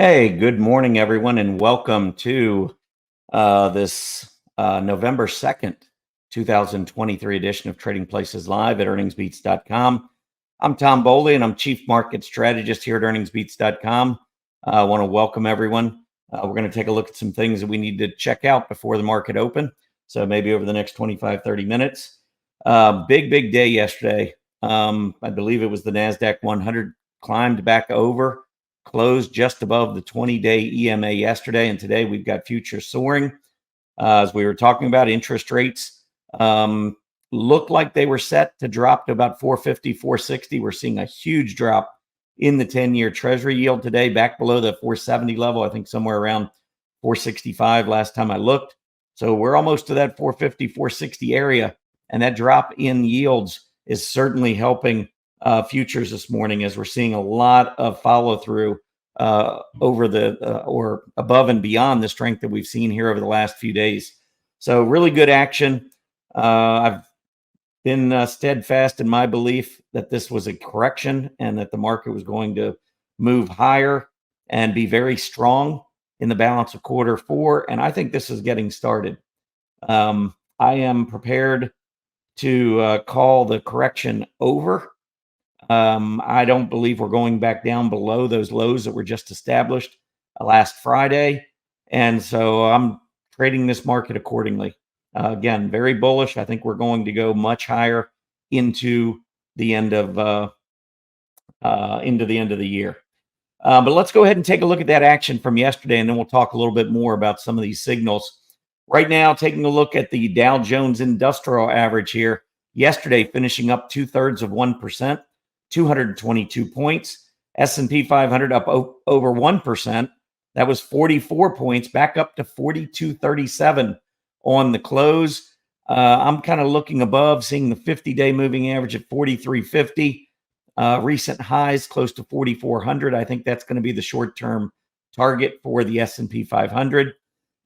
Hey, good morning, everyone, and welcome to this November 2nd, 2023 edition of Trading Places Live at EarningsBeats.com. I'm Tom Bowley, and I'm Chief Market Strategist here at EarningsBeats.com. I want to welcome everyone. We're going to take a look at some things that we need to check out before the market open. So maybe over the next 25, 30 minutes. Big day yesterday. I believe it was the NASDAQ 100 climbed back over. Closed just above the 20-day EMA yesterday, and today we've got futures soaring. As we were talking about, interest rates looked like they were set to drop to about 450, 460. We're seeing a huge drop in the 10-year Treasury yield today, back below the 470 level. I think somewhere around 465 last time I looked. So we're almost to that 450, 460 area, and that drop in yields is certainly helping futures this morning, as we're seeing a lot of follow through over the or above and beyond the strength that we've seen here over the last few days. So really good action. I've been steadfast in my belief that this was a correction and that the market was going to move higher and be very strong in the balance of quarter four. And I think this is getting started. I am prepared to call the correction over. I don't believe we're going back down below those lows that were just established last Friday. And so I'm trading this market accordingly. Again, very bullish. I think we're going to go much higher into the end of the year. But let's go ahead and take a look at that action from yesterday, and then we'll talk a little bit more about some of these signals. Right now, taking a look at the Dow Jones Industrial Average here. Yesterday, finishing up 0.2%. 222 points. S&P 500 up over 1%. That was 44 points, back up to 42.37 on the close. I'm kind of looking above, seeing the 50-day moving average at 43.50. Recent highs close to 4,400. I think that's going to be the short-term target for the S&P 500.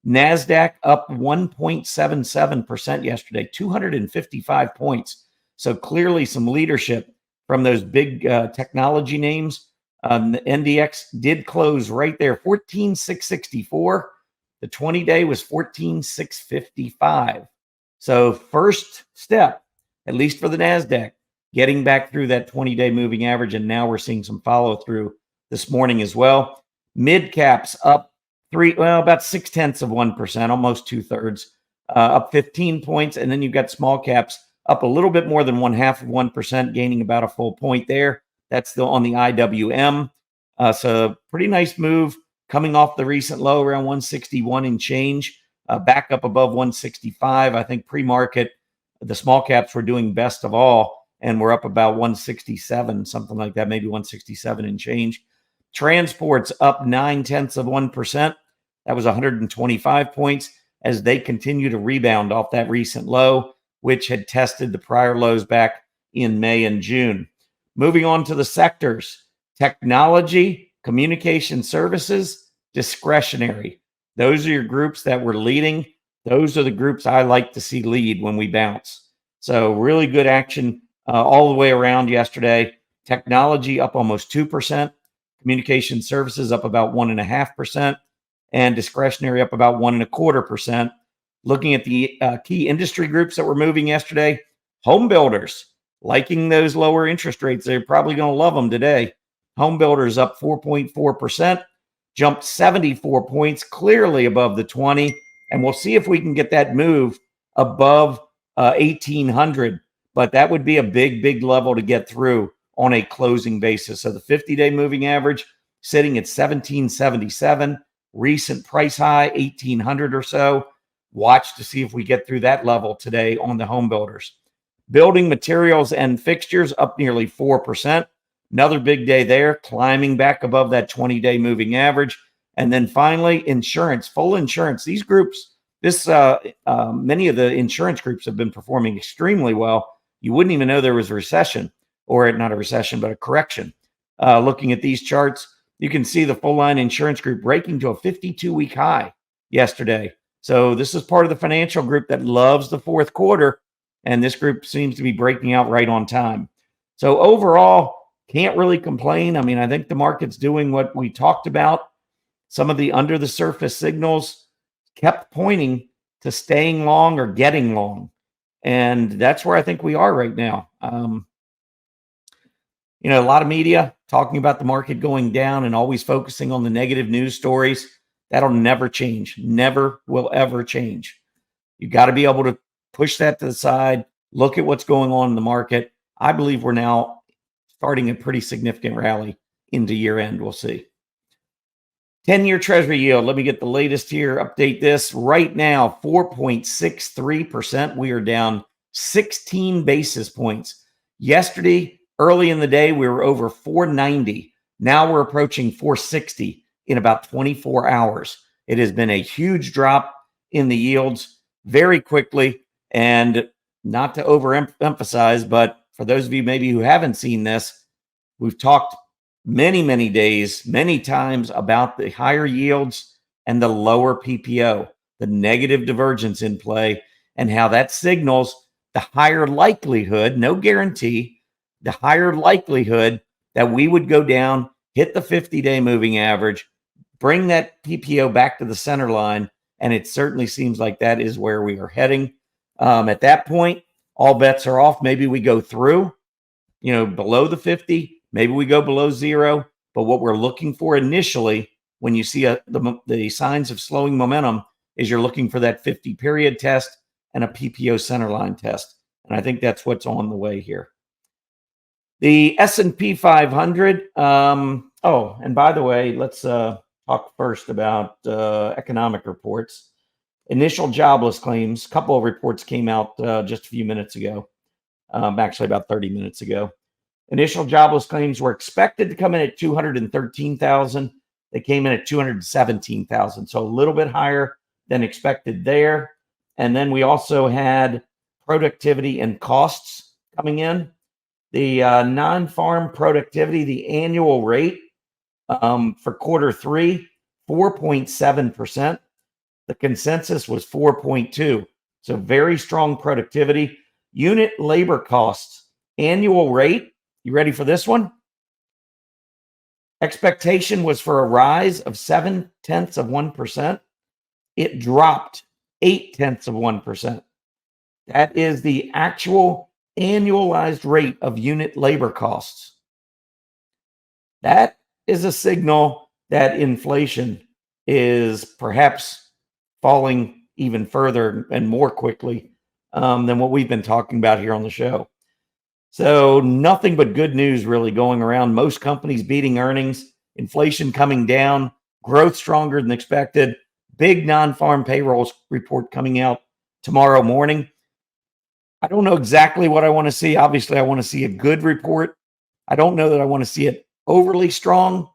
NASDAQ up 1.77% yesterday, 255 points. So clearly some leadership from those big technology names. The NDX did close right there, 14,664. The 20-day was 14,655. So first step, at least for the NASDAQ, getting back through that 20-day moving average, and now we're seeing some follow through this morning as well. Mid caps up about 0.6%, almost 2/3, up 15 points, and then you've got small caps up a little bit more than 0.5%, gaining about a full point there. That's still on the IWM. So pretty nice move coming off the recent low around 161 and change, back up above 165. I think pre-market, the small caps were doing best of all, and we're up about 167, something like that, maybe 167 and change. Transports up 0.9%. That was 125 points as they continue to rebound off that recent low, which had tested the prior lows back in May and June. Moving on to the sectors: technology, communication services, discretionary. Those are your groups that were leading. Those are the groups I like to see lead when we bounce. So really good action all the way around yesterday. Technology up almost 2%. Communication services up about 1.5%. And discretionary up about 1.25%. Looking at the key industry groups that were moving yesterday, home builders, liking those lower interest rates. They're probably going to love them today. Home builders up 4.4%, jumped 74 points, clearly above the 20. And we'll see if we can get that move above 1,800. But that would be a big level to get through on a closing basis. So the 50-day moving average sitting at 1,777. Recent price high, 1,800 or so. Watch to see if we get through that level today on the home builders. Building materials and fixtures up nearly 4%. Another big day there, climbing back above that 20-day moving average. And then finally, insurance, full insurance. These groups, many of the insurance groups have been performing extremely well. You wouldn't even know there was a recession, or not a recession, but a correction. Looking at these charts, you can see the full line insurance group breaking to a 52-week high yesterday. So this is part of the financial group that loves the fourth quarter, and this group seems to be breaking out right on time. So overall, can't really complain. I mean, I think the market's doing what we talked about. some of the under the surface signals kept pointing to staying long or getting long. And that's where I think we are right now. A lot of media talking about the market going down and always focusing on the negative news stories. That'll never change. Never will ever change. You got to be able to push that to the side, look at what's going on in the market. I believe we're now starting a pretty significant rally into year end. We'll see. 10-year Treasury yield. Let me get the latest here. Update this right now. 4.63%. We are down 16 basis points. Yesterday, early in the day, we were over 490. Now we're approaching 460 in about 24 hours. It has been a huge drop in the yields very quickly. And not to overemphasize, but for those of you maybe who haven't seen this, we've talked many days, many times about the higher yields and the lower PPO, the negative divergence in play, and how that signals the higher likelihood, no guarantee, the higher likelihood that we would go down, hit the 50-day moving average, bring that PPO back to the center line, and it certainly seems like that is where we are heading. At that point, all bets are off. Maybe we go through, below the 50. Maybe we go below zero. But what we're looking for initially, when you see the signs of slowing momentum, is you're looking for that 50 period test and a PPO centerline test. And I think that's what's on the way here. The S&P 500. And by the way, let's talk first about economic reports. Initial jobless claims. A couple of reports came out just a few minutes ago, actually about 30 minutes ago. Initial jobless claims were expected to come in at 213,000. They came in at 217,000, so a little bit higher than expected there. And then we also had productivity and costs coming in. The non-farm productivity, the annual rate for quarter three, 4.7%. The consensus was 4.2. So very strong productivity. Unit labor costs, annual rate. You ready for this one? Expectation was for a rise of 0.7%. It dropped 0.8%. That is the actual annualized rate of unit labor costs. That is a signal that inflation is perhaps falling even further and more quickly than what we've been talking about here on the show. So nothing but good news really going around. Most companies beating earnings, inflation coming down, growth stronger than expected, big non-farm payrolls report coming out tomorrow morning. I don't know exactly what I want to see. Obviously, I want to see a good report. I don't know that I want to see it overly strong.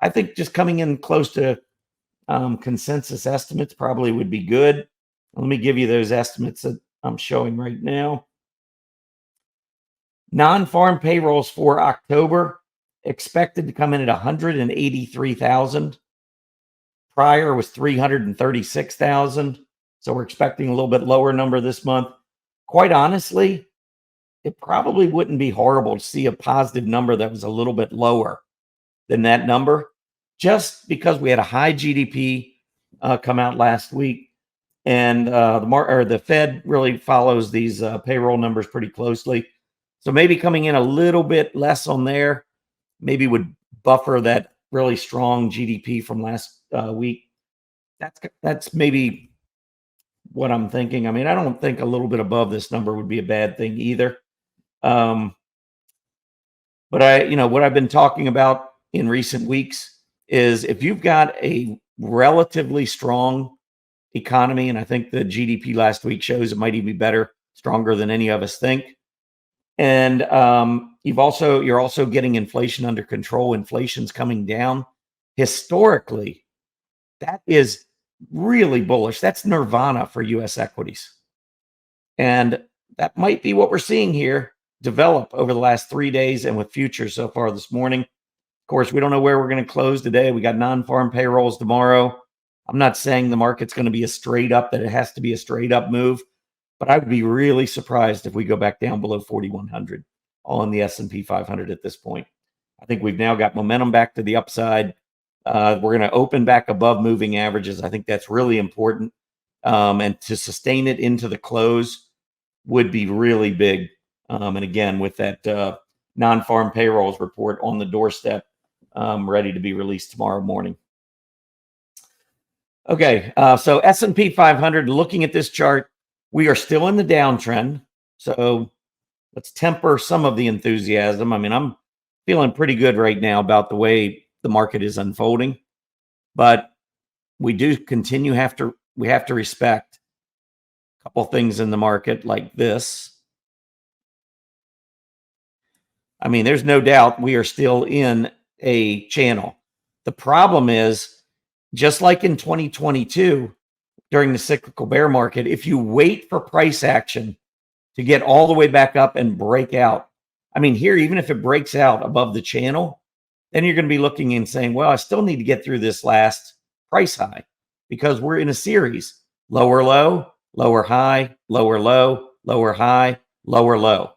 I think just coming in close to consensus estimates probably would be good. Let me give you those estimates that I'm showing right now. Non-farm payrolls for October expected to come in at 183,000. Prior was 336,000. So we're expecting a little bit lower number this month. Quite honestly, it probably wouldn't be horrible to see a positive number that was a little bit lower than that number, just because we had a high GDP come out last week, and the Fed really follows these payroll numbers pretty closely. So maybe coming in a little bit less on there, maybe would buffer that really strong GDP from last week. That's maybe what I'm thinking. I mean, I don't think a little bit above this number would be a bad thing either. But what I've been talking about in recent weeks is if you've got a relatively strong economy, and I think the GDP last week shows it might even be better, stronger than any of us think. And you're also getting inflation under control. Inflation's coming down. Historically, that is really bullish. That's nirvana for U.S. equities. And that might be what we're seeing here develop over the last 3 days and with futures so far this morning. Of course, we don't know where we're going to close today. We got non-farm payrolls tomorrow. I'm not saying the market's going to be that it has to be a straight up move, but I would be really surprised if we go back down below 4,100 on the S&P 500 at this point. I think we've now got momentum back to the upside. We're going to open back above moving averages. I think that's really important. And to sustain it into the close would be really big. And again, with that non-farm payrolls report on the doorstep, ready to be released tomorrow morning. Okay, so S&P 500, looking at this chart, we are still in the downtrend. So let's temper some of the enthusiasm. I mean, I'm feeling pretty good right now about the way the market is unfolding, but we do continue we have to respect a couple things in the market like this. I mean, there's no doubt we are still in a channel. The problem is, just like in 2022 during the cyclical bear market, if you wait for price action to get all the way back up and break out, I mean, here, even if it breaks out above the channel, then you're going to be looking and saying, well, I still need to get through this last price high because we're in a series: lower low, lower high, lower low, lower high, lower low.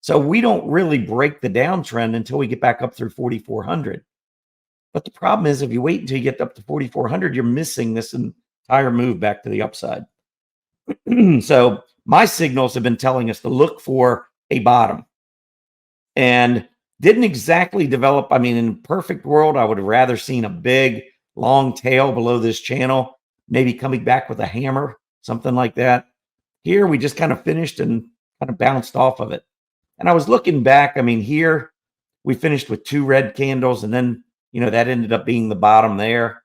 So we don't really break the downtrend until we get back up through 4,400. But the problem is, if you wait until you get up to 4,400, you're missing this entire move back to the upside. So my signals have been telling us to look for a bottom, and didn't exactly develop. I mean, in a perfect world, I would have rather seen a big long tail below this channel, maybe coming back with a hammer, something like that. Here, we just kind of finished and kind of bounced off of it. And I was looking back. I mean, here we finished with 2 red candles, and then, you know, that ended up being the bottom there.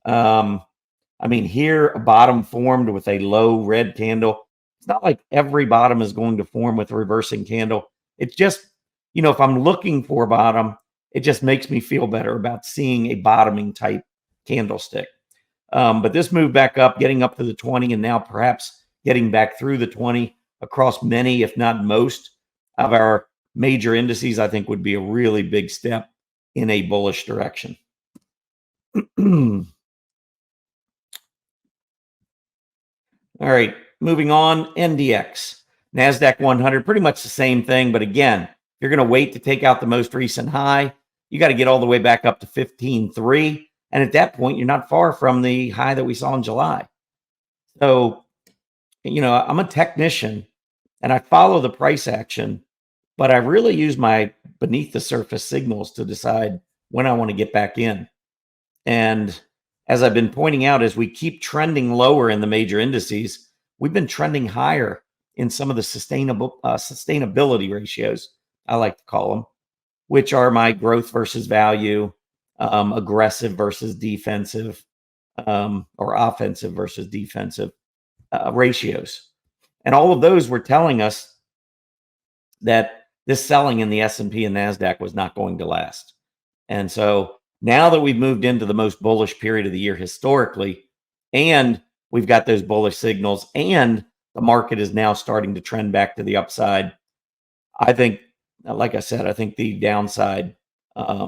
I mean, here a bottom formed with a low red candle. It's not like every bottom is going to form with a reversing candle. It's just, you know, if I'm looking for a bottom, it just makes me feel better about seeing a bottoming type candlestick. But this move back up, getting up to the 20, and now perhaps getting back through the 20 across many, if not most, of our major indices, I think would be a really big step in a bullish direction. All right, moving on, NDX, NASDAQ 100, pretty much the same thing. But again, you're going to wait to take out the most recent high. You got to get all the way back up to 15.3. And at that point, you're not far from the high that we saw in July. So, you know, I'm a technician and I follow the price action, but I really use my beneath the surface signals to decide when I want to get back in. And as I've been pointing out, as we keep trending lower in the major indices, we've been trending higher in some of the sustainability ratios, I like to call them, which are my growth versus value, aggressive versus defensive, or offensive versus defensive ratios. And all of those were telling us that this selling in the S&P and NASDAQ was not going to last. And so now that we've moved into the most bullish period of the year historically, and we've got those bullish signals, and the market is now starting to trend back to the upside, I think, like I said, I think the downside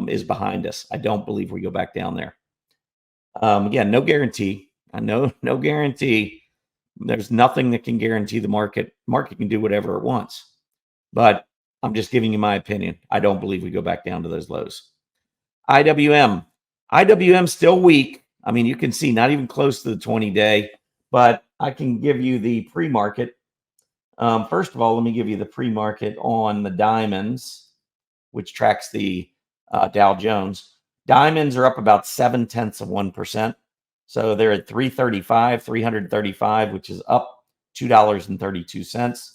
is behind us. I don't believe we go back down there. Again, no guarantee. I know, no guarantee. There's nothing that can guarantee the market. Market can do whatever it wants. But I'm just giving you my opinion. I don't believe we go back down to those lows. IWM. IWM still weak. I mean, you can see not even close to the 20-day, but I can give you the pre-market. First of all, let me give you the pre-market on the diamonds, which tracks the Dow Jones. Diamonds are up about 0.7%. So they're at 335, which is up $2.32.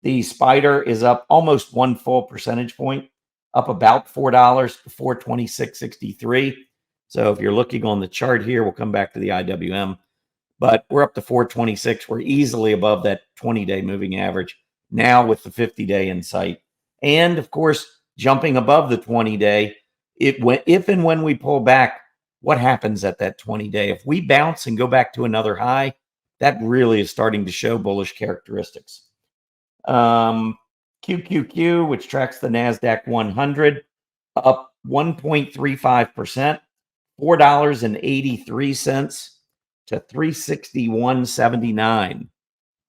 The Spider is up almost 1 full percentage point, up about $4 to 426.63. So if you're looking on the chart here, we'll come back to the IWM, but we're up to 426. We're easily above that 20-day moving average now with the 50-day in sight. And of course, jumping above the 20-day, if and when we pull back, what happens at that 20-day? If we bounce and go back to another high, that really is starting to show bullish characteristics. QQQ, which tracks the NASDAQ 100, up 1.35%, $4.83 to 361.79.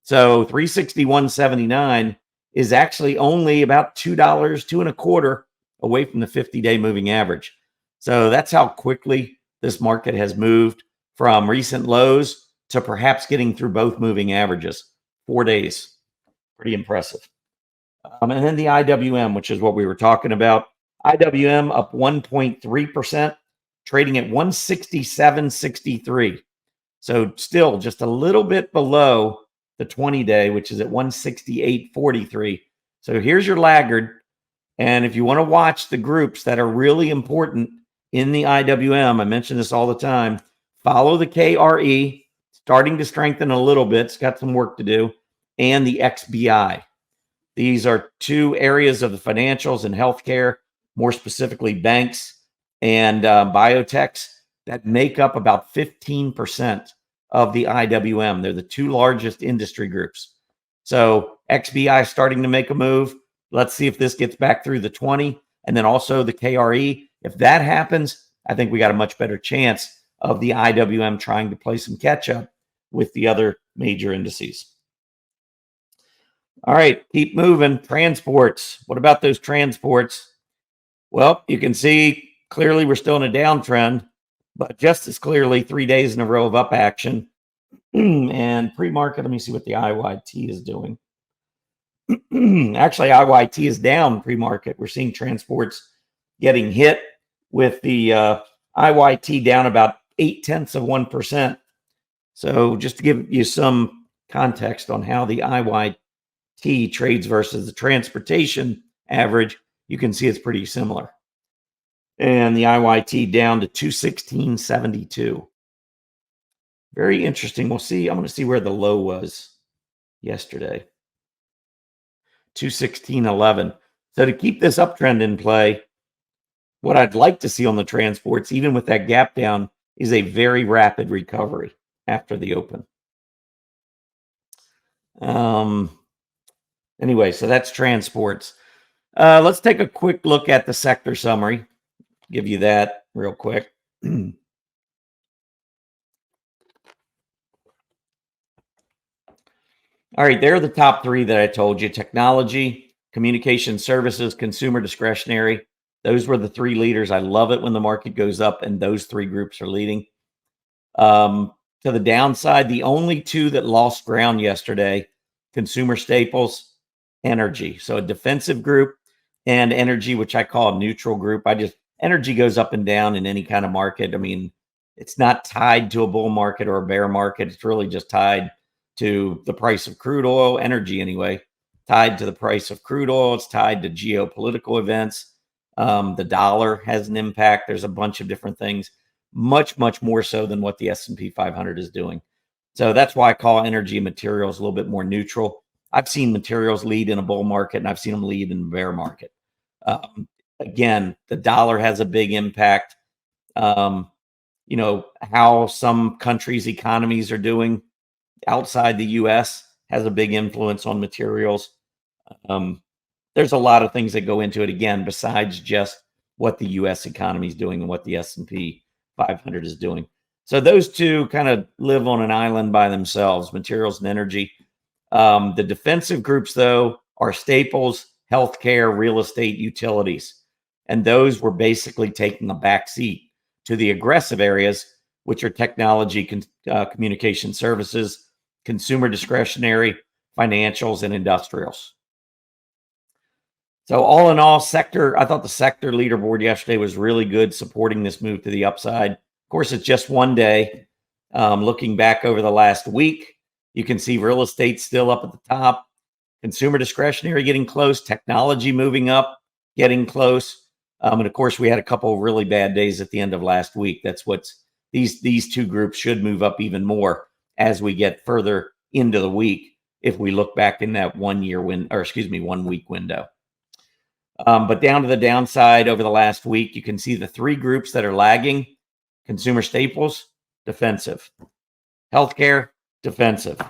So 361.79 is actually only about $2.25 away from the 50-day moving average. So that's how quickly this market has moved from recent lows to perhaps getting through both moving averages. 4 days. Pretty impressive. And then the IWM, which is what we were talking about. IWM up 1.3%, trading at 167.63. So still just a little bit below the 20-day, which is at 168.43. So here's your laggard. And if you want to watch the groups that are really important in the IWM, I mention this all the time, follow the KRE, starting to strengthen a little bit. It's got some work to do, and the XBI. These are two areas of the financials and healthcare, more specifically banks and biotechs, that make up about 15% of the IWM. They're the two largest industry groups. So XBI starting to make a move. Let's see if this gets back through the 20, and then also the KRE. If that happens, I think we got a much better chance of the IWM trying to play some catch up with the other major indices. All right, keep moving. Transports. What about those transports? Well, you can see clearly we're still in a downtrend, but just as clearly 3 days in a row of up action. And pre-market, let me see what the IYT is doing. Actually, IYT is down pre-market. We're seeing transports getting hit with the IYT down about 0.8%. So just to give you some context on how the IYT trades versus the transportation average, you can see it's pretty similar. And the IYT down to 216.72. Very interesting. We'll see. I'm going to see where the low was yesterday. 216.11. So to keep this uptrend in play, what I'd like to see on the transports, even with that gap down, is a very rapid recovery after the open. Anyway, so that's transports. Let's take a quick look at the sector summary. Give you that real quick. All right, there are the top three that I told you. Technology, communication services, consumer discretionary. Those were the three leaders. I love it when the market goes up and those three groups are leading. To the downside, the only two that lost ground yesterday, consumer staples, energy. So a defensive group, and energy, which I call a neutral group. Energy goes up and down in any kind of market. I mean, it's not tied to a bull market or a bear market. It's really just tied to the price of crude oil, energy anyway, tied to the price of crude oil. It's tied to geopolitical events. The dollar has an impact. There's a bunch of different things, much more so than what the S&P 500 is doing. So that's why I call energy and materials a little bit more neutral. I've seen materials lead in a bull market, and I've seen them lead in a bear market. Again, the dollar has a big impact. How some countries' economies are doing outside the U.S. has a big influence on materials. There's a lot of things that go into it, again, besides just what the U.S. economy is doing and what the S&P 500 is doing. So those two kind of live on an island by themselves, materials and energy. The defensive groups, though, are staples, healthcare, real estate, utilities. And those were basically taking a back seat to the aggressive areas, which are technology, communication services, consumer discretionary, financials, and industrials. So all in all, I thought the sector leaderboard yesterday was really good, supporting this move to the upside. Of course, it's just 1 day. Looking back over the last week, you can see real estate still up at the top, consumer discretionary getting close, technology moving up, getting close. And of course, we had a couple of really bad days at the end of last week. That's these two groups should move up even more as we get further into the week, if we look back in that 1 week window. But down to the downside over the last week, you can see the three groups that are lagging: consumer staples, defensive; healthcare, defensive;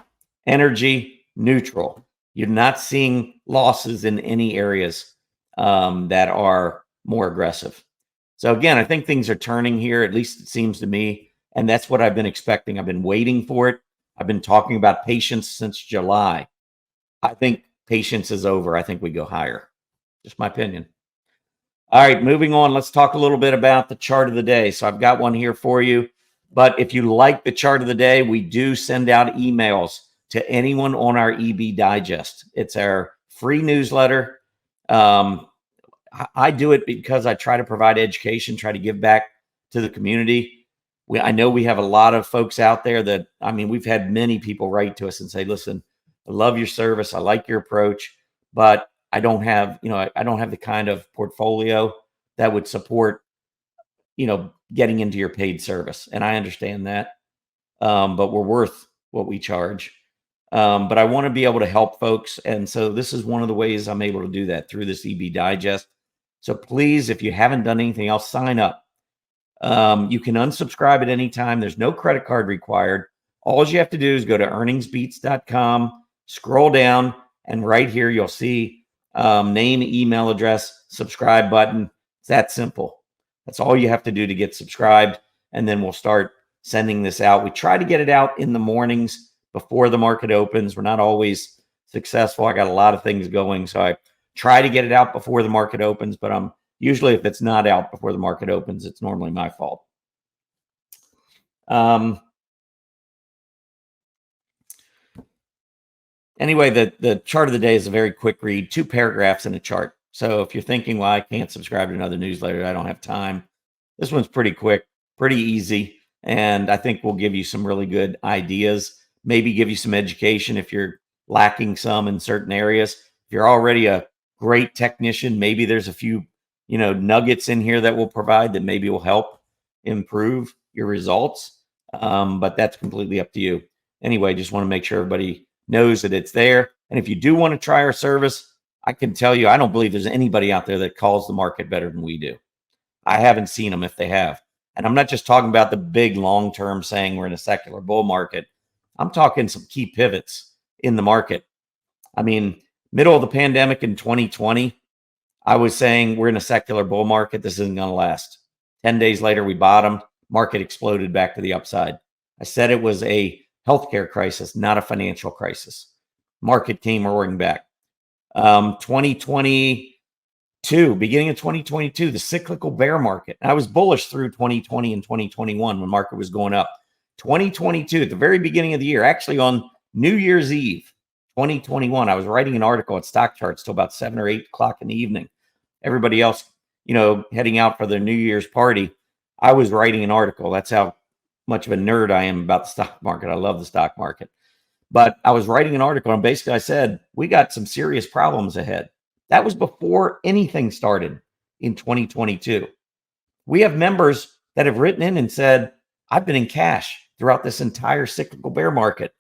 energy, neutral. You're not seeing losses in any areas that are more aggressive. So again, I think things are turning here, at least it seems to me, and that's what I've been expecting. I've been waiting for it. I've been talking about patience since July. I think patience is over. I think we go higher. Just my opinion. All right, moving on. Let's talk a little bit about the chart of the day. So I've got one here for you. But if you like the chart of the day, we do send out emails to anyone on our EB Digest. It's our free newsletter. I do it because I try to provide education, try to give back to the community. I know we have a lot of folks out there that, I mean, we've had many people write to us and say, listen, I love your service. I like your approach, but I don't have, I don't have the kind of portfolio that would support, getting into your paid service. And I understand that. But we're worth what we charge. But I want to be able to help folks. And so this is one of the ways I'm able to do that through this EB Digest. So please, if you haven't done anything else, sign up. You can unsubscribe at any time. There's no credit card required. All you have to do is go to EarningsBeats.com, scroll down, and right here you'll see name, email address, subscribe button. It's that simple. That's all you have to do to get subscribed, and then we'll start sending this out. We try to get it out in the mornings before the market opens. We're not always successful. I got a lot of things going, so I try to get it out before the market opens, but usually if it's not out before the market opens, it's normally my fault. Anyway, the chart of the day is a very quick read, 2 paragraphs in a chart. So if you're thinking, well, I can't subscribe to another newsletter, I don't have time, this one's pretty quick, pretty easy, and I think will give you some really good ideas, maybe give you some education if you're lacking some in certain areas. If you're already a great technician, maybe there's a few nuggets in here that will provide that maybe will help improve your results. But that's completely up to you. Anyway, just want to make sure everybody knows that it's there. And if you do want to try our service, I can tell you, I don't believe there's anybody out there that calls the market better than we do. I haven't seen them if they have. And I'm not just talking about the big long-term saying we're in a secular bull market. I'm talking some key pivots in the market. I mean, middle of the pandemic in 2020, I was saying we're in a secular bull market. This isn't going to last. 10 days later, we bottomed. Market exploded back to the upside. I said it was a healthcare crisis, not a financial crisis. Market came roaring back. 2022, beginning of 2022, the cyclical bear market. I was bullish through 2020 and 2021 when market was going up. 2022, at the very beginning of the year, actually on New Year's Eve, 2021, I was writing an article at Stock Charts till about 7 or 8 o'clock in the evening. Everybody else, heading out for their New Year's party. I was writing an article. That's how much of a nerd I am about the stock market. I love the stock market. But I was writing an article, and basically I said, we got some serious problems ahead. That was before anything started in 2022. We have members that have written in and said, I've been in cash throughout this entire cyclical bear market,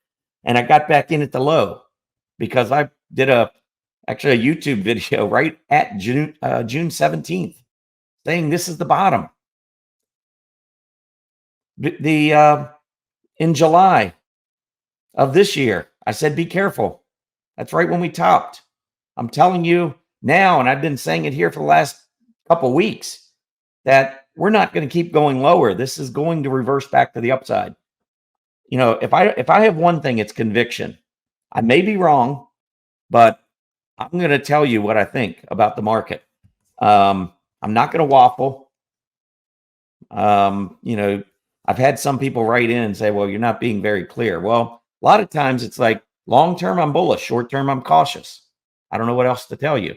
and I got back in at the low because I did actually a YouTube video right at June 17th saying this is the bottom. In July of this year, I said, be careful. That's right when we topped. I'm telling you now, and I've been saying it here for the last couple weeks, that we're not going to keep going lower. This is going to reverse back to the upside. If I have one thing, it's conviction. I may be wrong, but I'm going to tell you what I think about the market. I'm not going to waffle. I've had some people write in and say, well, you're not being very clear. Well, a lot of times it's like long-term, I'm bullish. Short-term, I'm cautious. I don't know what else to tell you.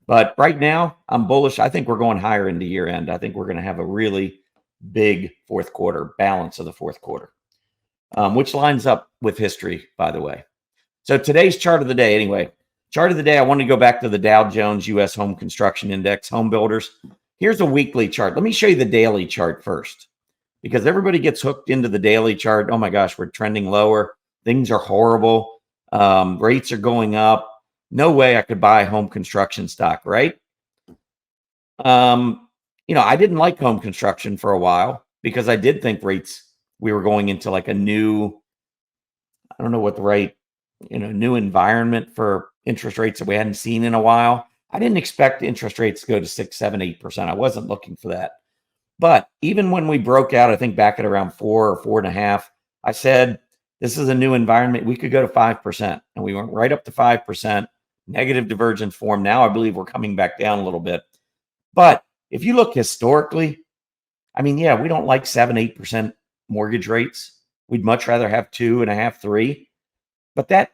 But right now, I'm bullish. I think we're going higher into year end. I think we're going to have a really big fourth quarter, balance of the fourth quarter, which lines up with history, by the way. So today's chart of the day, anyway. Chart of the day, I want to go back to the Dow Jones U.S. Home Construction Index, home builders. Here's a weekly chart. Let me show you the daily chart first, because everybody gets hooked into the daily chart. Oh my gosh, we're trending lower. Things are horrible. Rates are going up. No way I could buy home construction stock, right? I didn't like home construction for a while because I did think we were going into like a new, I don't know what the right, new environment for interest rates that we hadn't seen in a while. I didn't expect interest rates to go to 6, 7, 8%. I wasn't looking for that. But even when we broke out, I think back at around 4 or 4.5, I said, this is a new environment. We could go to 5%. And we went right up to 5%. Negative divergence form. Now I believe we're coming back down a little bit. But if you look historically, I mean, yeah, we don't like 7-8% mortgage rates. We'd much rather have 2.5, 3. But that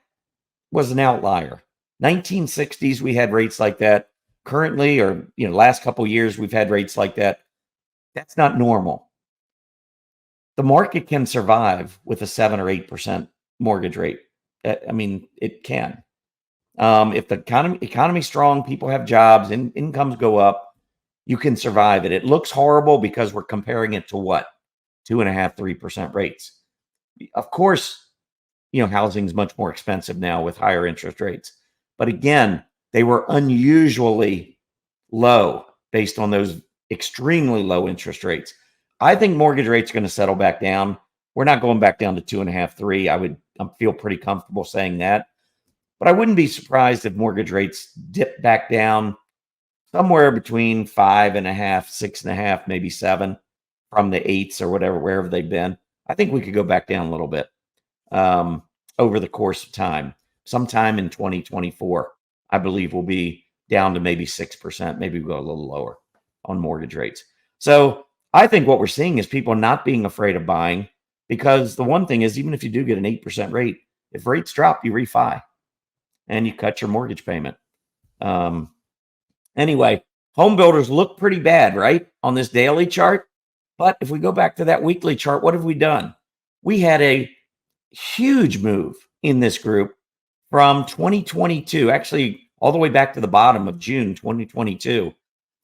was an outlier. 1960s, we had rates like that. Currently, or last couple of years, we've had rates like that. That's not normal. The market can survive with a 7 or 8% mortgage rate. I mean, it can. If the economy's strong, people have jobs, and incomes go up, you can survive it. It looks horrible because we're comparing it to what? 2.5, 3% rates. Of course, housing's much more expensive now with higher interest rates. But again, they were unusually low based on those extremely low interest rates. I think mortgage rates are going to settle back down. We're not going back down to 2.5, 3. I feel pretty comfortable saying that. But I wouldn't be surprised if mortgage rates dip back down somewhere between 5.5, 6.5, maybe 7 from the 8s or wherever they've been. I think we could go back down a little bit over the course of time. Sometime in 2024, I believe we'll be down to maybe 6%. Maybe we'll go a little lower on mortgage rates. So I think what we're seeing is people not being afraid of buying, because the one thing is, even if you do get an 8% rate, if rates drop, you refi and you cut your mortgage payment. Anyway, home builders look pretty bad, right, on this daily chart. But if we go back to that weekly chart, what have we done? We had a huge move in this group from 2022, actually all the way back to the bottom of June 2022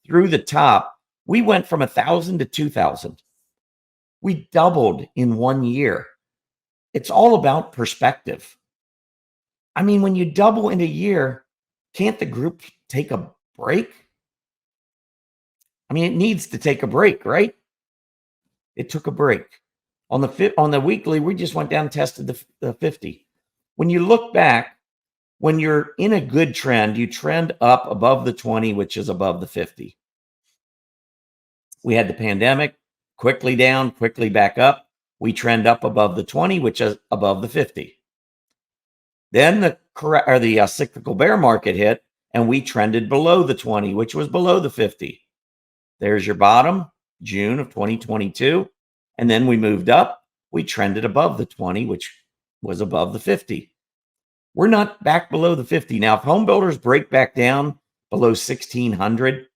through the top. We went from 1,000 to 2,000. We doubled in 1 year. It's all about perspective. I mean, when you double in a year, can't the group take a break? I mean, it needs to take a break, right? It took a break. On the weekly, we just went down and tested the 50. When you look back, when you're in a good trend, you trend up above the 20, which is above the 50. We had the pandemic, quickly down, quickly back up. We trend up above the 20, which is above the 50. Then the cyclical bear market hit, and we trended below the 20, which was below the 50. There's your bottom, June of 2022. And then we moved up. We trended above the 20, which was above the 50. We're not back below the 50. Now, if home builders break back down below 1,600,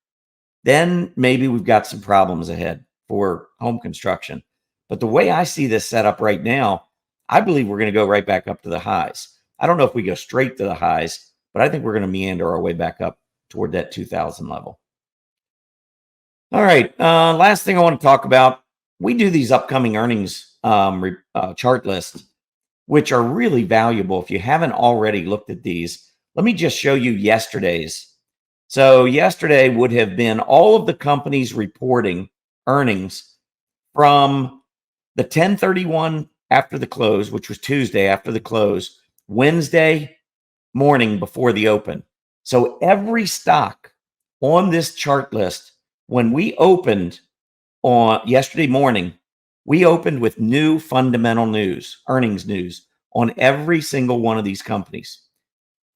then maybe we've got some problems ahead for home construction. But the way I see this set up right now, I believe we're going to go right back up to the highs. I don't know if we go straight to the highs, but I think we're going to meander our way back up toward that 2,000 level. All right. Last thing I want to talk about, we do these upcoming earnings chart lists, which are really valuable. If you haven't already looked at these, let me just show you yesterday's. So yesterday would have been all of the companies reporting earnings from the 10/31 after the close, which was Tuesday after the close, Wednesday morning before the open. So every stock on this chart list, when we opened on yesterday morning, we opened with new fundamental news, earnings news on every single one of these companies.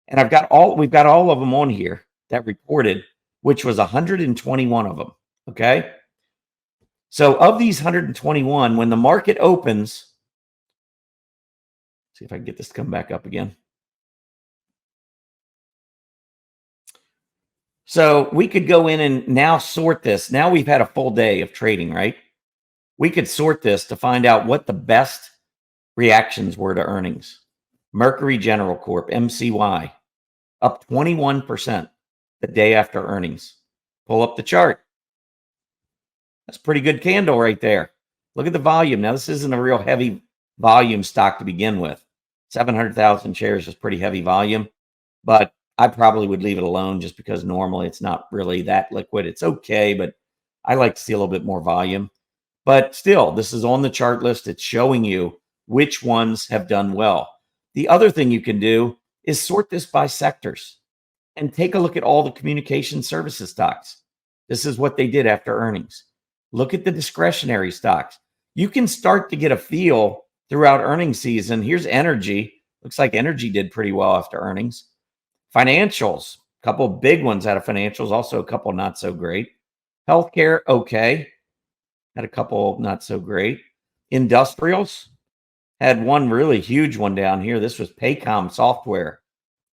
And we've got all of them on here that reported, which was 121 of them. Okay. So of these 121, when the market opens, see if I can get this to come back up again. So we could go in and now sort this. Now we've had a full day of trading, right? We could sort this to find out what the best reactions were to earnings. Mercury General Corp, MCY, up 21% the day after earnings. Pull up the chart. That's a pretty good candle right there. Look at the volume. Now, this isn't a real heavy volume stock to begin with. 700,000 shares is pretty heavy volume, but I probably would leave it alone just because normally it's not really that liquid. It's okay, but I like to see a little bit more volume. But still, this is on the chart list. It's showing you which ones have done well. The other thing you can do is sort this by sectors and take a look at all the communication services stocks. This is what they did after earnings. Look at the discretionary stocks. You can start to get a feel throughout earnings season. Here's energy. Looks like energy did pretty well after earnings. Financials, a couple of big ones out of financials, also a couple not so great. Healthcare, okay. Had a couple not so great. Industrials, had one really huge one down here. This was Paycom Software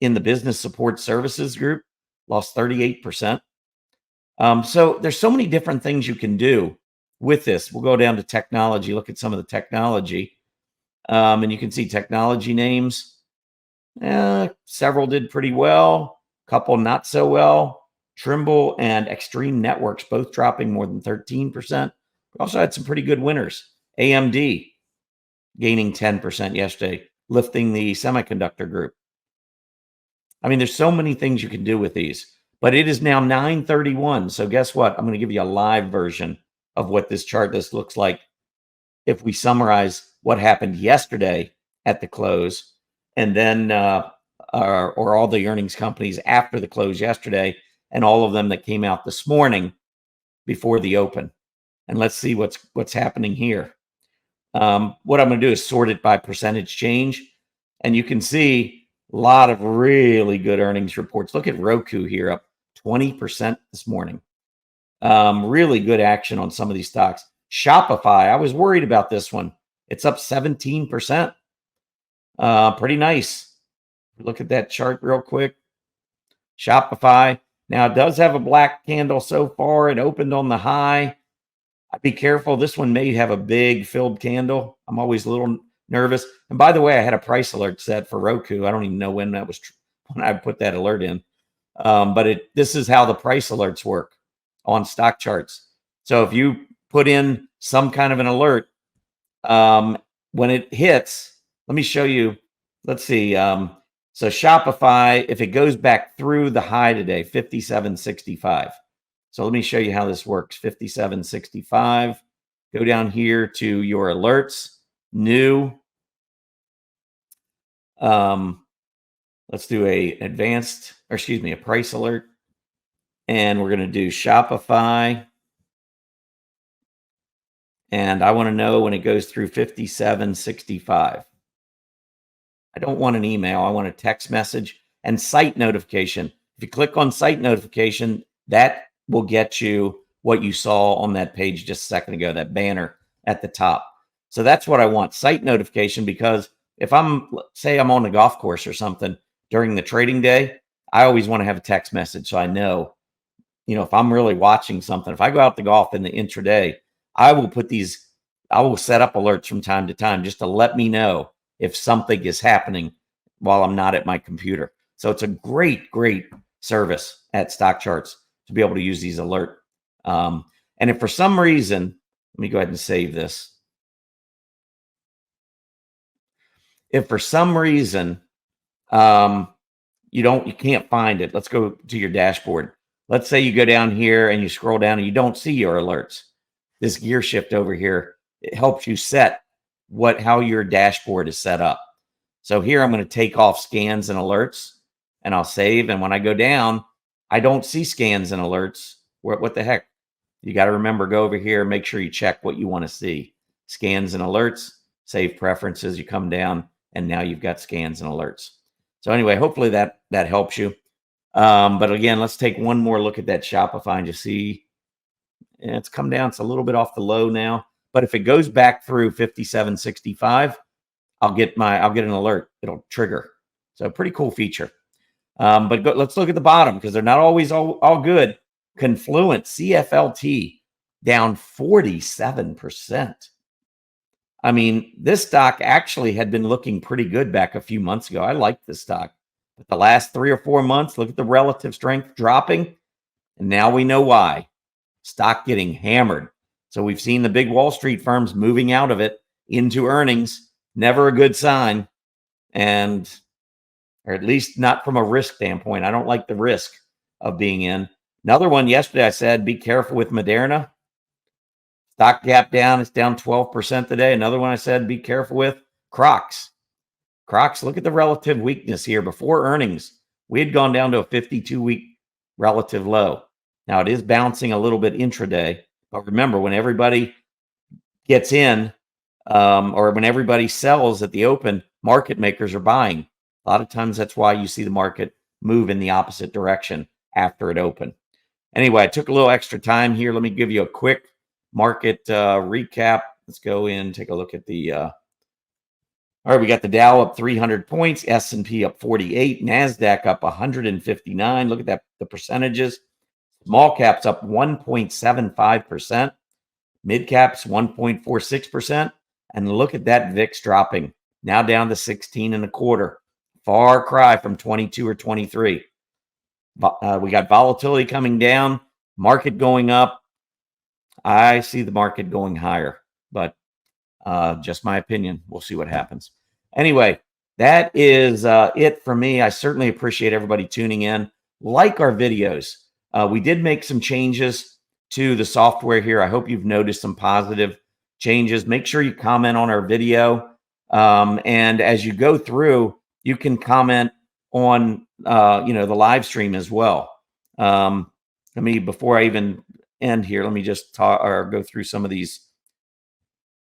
in the business support services group, lost 38%. So there's so many different things you can do with this. We'll go down to technology, look at some of the technology. And you can see technology names. Several did pretty well, couple not so well. Trimble and Extreme Networks both dropping more than 13%. We also had some pretty good winners. AMD gaining 10% yesterday, lifting the semiconductor group. I mean, there's so many things you can do with these, but it is now 9:31. So guess what? I'm going to give you a live version of what this chart list looks like if we summarize what happened yesterday at the close, and then or all the earnings companies after the close yesterday, and all of them that came out this morning before the open. And let's see what's happening here. What I'm going to do is sort it by percentage change, and you can see a lot of really good earnings reports. Look at Roku here, up 20% this morning. Really good action on some of these stocks. Shopify, I was worried about this one. It's up 17%. Pretty nice. Look at that chart real quick. Shopify. Now, it does have a black candle so far. It opened on the high. I'd be careful. This one may have a big filled candle. I'm always a little nervous. And by the way, I had a price alert set for Roku. I don't even know when that was when I put that alert in. But this is how the price alerts work on stock charts. So if you put in some kind of an alert, when it hits, let me show you. Let's see. So Shopify, if it goes back through the high today, 57.65. So let me show you how this works. 57.65. Go down here to your alerts, new. Let's do a price alert. And we're going to do Shopify. And I want to know when it goes through 57.65. I don't want an email. I want a text message and site notification. If you click on site notification, that will get you what you saw on that page just a second ago, that banner at the top. So that's what I want, site notification, because if say I'm on the golf course or something during the trading day, I always want to have a text message so I know, if I'm really watching something. If I go out to golf in the intraday, I will set up alerts from time to time just to let me know if something is happening while I'm not at my computer. So it's a great, great service at Stock Charts to be able to use these alert. And if for some reason, let me go ahead and save this. If for some reason you can't find it, let's go to your dashboard. Let's say you go down here and you scroll down and you don't see your alerts. This gear shift over here, it helps you set how your dashboard is set up. So here I'm going to take off scans and alerts, and I'll save. And when I go down, I don't see scans and alerts. What the heck? You got to remember, go over here, make sure you check what you want to see. Scans and alerts, save preferences. You come down, and now you've got scans and alerts. So anyway, hopefully that helps you. But again, let's take one more look at that Shopify and just see. It's come down. It's a little bit off the low now. But if it goes back through 57.65, I'll get an alert. It'll trigger. So pretty cool feature. But let's look at the bottom, because they're not always all good. Confluent, CFLT, down 47%. I mean, this stock actually had been looking pretty good back a few months ago. I liked this stock. But the last 3 or 4 months, look at the relative strength dropping. And now we know why. Stock getting hammered. So we've seen the big Wall Street firms moving out of it into earnings. Never a good sign. Or at least not from a risk standpoint. I don't like the risk of being in. Another one yesterday, I said, be careful with Moderna. Stock gap down. It's down 12% today. Another one I said, be careful with Crocs. Crocs, look at the relative weakness here. Before earnings, we had gone down to a 52-week relative low. Now, it is bouncing a little bit intraday. But remember, when everybody gets in or when everybody sells at the open, market makers are buying. A lot of times that's why you see the market move in the opposite direction after it opened. Anyway, I took a little extra time here. Let me give you a quick market recap. Let's go in, take a look at the all right, we got the Dow up 300 points, S&P up 48, NASDAQ up 159. Look at that, the percentages. Small caps up 1.75%, mid caps 1.46%, and look at that VIX dropping, now down to 16 and a quarter. Far cry from 22 or 23. We got volatility coming down, market going up. I see the market going higher, but just my opinion. We'll see what happens. Anyway, that is it for me. I certainly appreciate everybody tuning in. Like our videos. We did make some changes to the software here. I hope you've noticed some positive changes. Make sure you comment on our video. And as you go through, you can comment on the live stream as well. Before I even end here, let me just talk or go through some of these.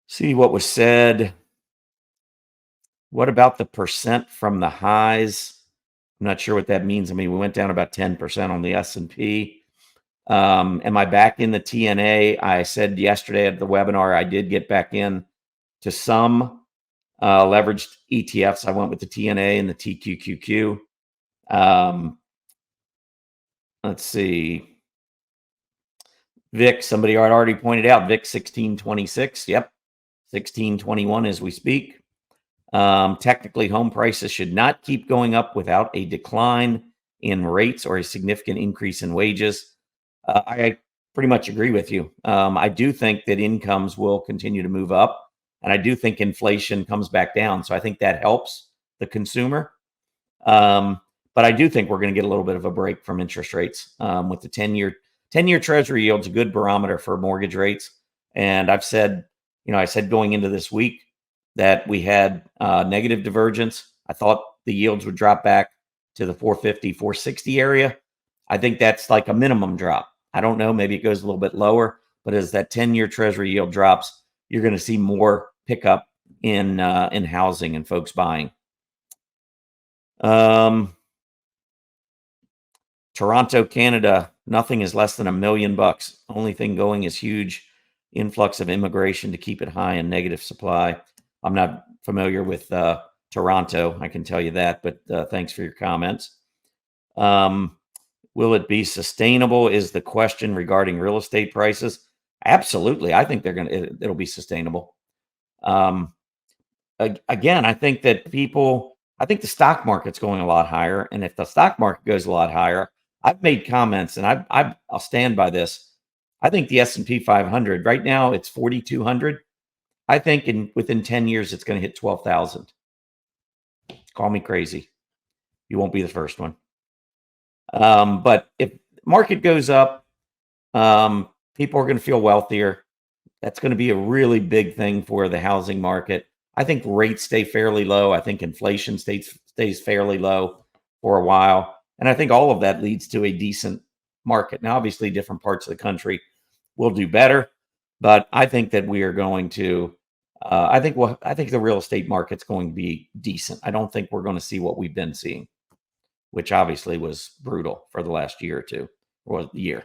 See what was said. What about the percent from the highs? I'm not sure what that means. We went down about 10% on the S&P. Am I back in the TNA? I said yesterday at the webinar, I did get back in to some leveraged ETFs. I went with the TNA and the TQQQ. Let's see. VIX, somebody had already pointed out, VIX 1626. Yep, 1621 as we speak. Technically, home prices should not keep going up without a decline in rates or a significant increase in wages. I pretty much agree with you. I do think that incomes will continue to move up, and I do think inflation comes back down. So I think that helps the consumer. But I do think we're going to get a little bit of a break from interest rates with the 10-year Treasury Yield's a good barometer for mortgage rates. And I've said, I said going into this week that we had negative divergence. I thought the yields would drop back to the 450, 460 area. I think that's like a minimum drop. I don't know, maybe it goes a little bit lower, but as that 10-year Treasury yield drops, you're going to see more pickup in housing and folks buying. Toronto, Canada, nothing is less than $1 million. Only thing going is huge influx of immigration to keep it high and negative supply. I'm not familiar with Toronto, I can tell you that, but thanks for your comments. Will it be sustainable is the question regarding real estate prices. Absolutely. I think it'll be sustainable. Again, I think that I think the stock market's going a lot higher. And if the stock market goes a lot higher, I've made comments and I'll stand by this. I think the S&P 500 right now, it's 4,200. I think within 10 years, it's going to hit 12,000. Call me crazy. You won't be the first one. But if market goes up, people are going to feel wealthier. That's going to be a really big thing for the housing market. I think rates stay fairly low. I think inflation stays fairly low for a while. And I think all of that leads to a decent market. Now, obviously, different parts of the country will do better, but I think that we are going to, I think the real estate market's going to be decent. I don't think we're going to see what we've been seeing, which obviously was brutal for the last year or two, or year.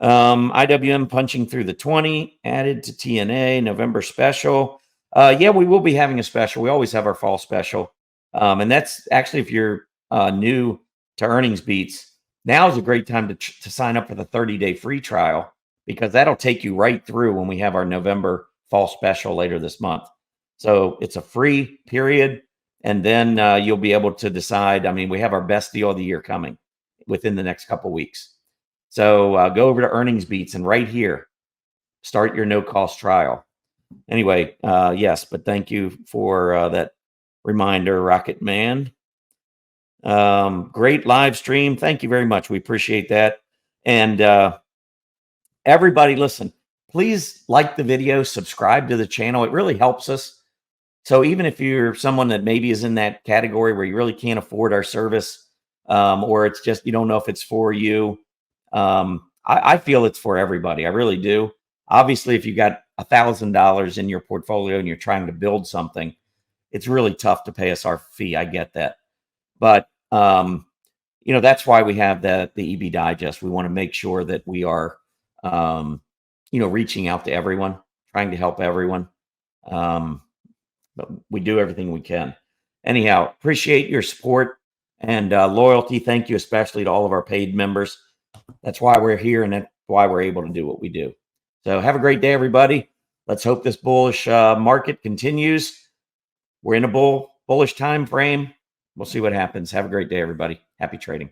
IWM punching through the 20, added to TNA, November special. Yeah, we will be having a special. We always have our fall special. And that's actually, if you're new to EarningsBeats, now is a great time to sign up for the 30-day free trial, because that'll take you right through when we have our November fall special later this month. So it's a free period. And then you'll be able to decide. We have our best deal of the year coming within the next couple weeks. So go over to EarningsBeats and right here, start your no-cost trial. Anyway, yes, but thank you for that reminder, Rocket Man. Great live stream. Thank you very much. We appreciate that. And everybody, listen, please like the video, subscribe to the channel. It really helps us. So even if you're someone that maybe is in that category where you really can't afford our service, or it's just you don't know if it's for you, I feel it's for everybody. I really do. Obviously, if you got $1,000 in your portfolio and you're trying to build something, it's really tough to pay us our fee. I get that. But, you know, that's why we have the EB Digest. We want to make sure that we are, you know, reaching out to everyone, trying to help everyone. But we do everything we can. Anyhow, appreciate your support and loyalty. Thank you, especially to all of our paid members. That's why we're here, and that's why we're able to do what we do. So have a great day, everybody. Let's hope this bullish market continues. We're in a bullish time frame. We'll see what happens. Have a great day, everybody. Happy trading.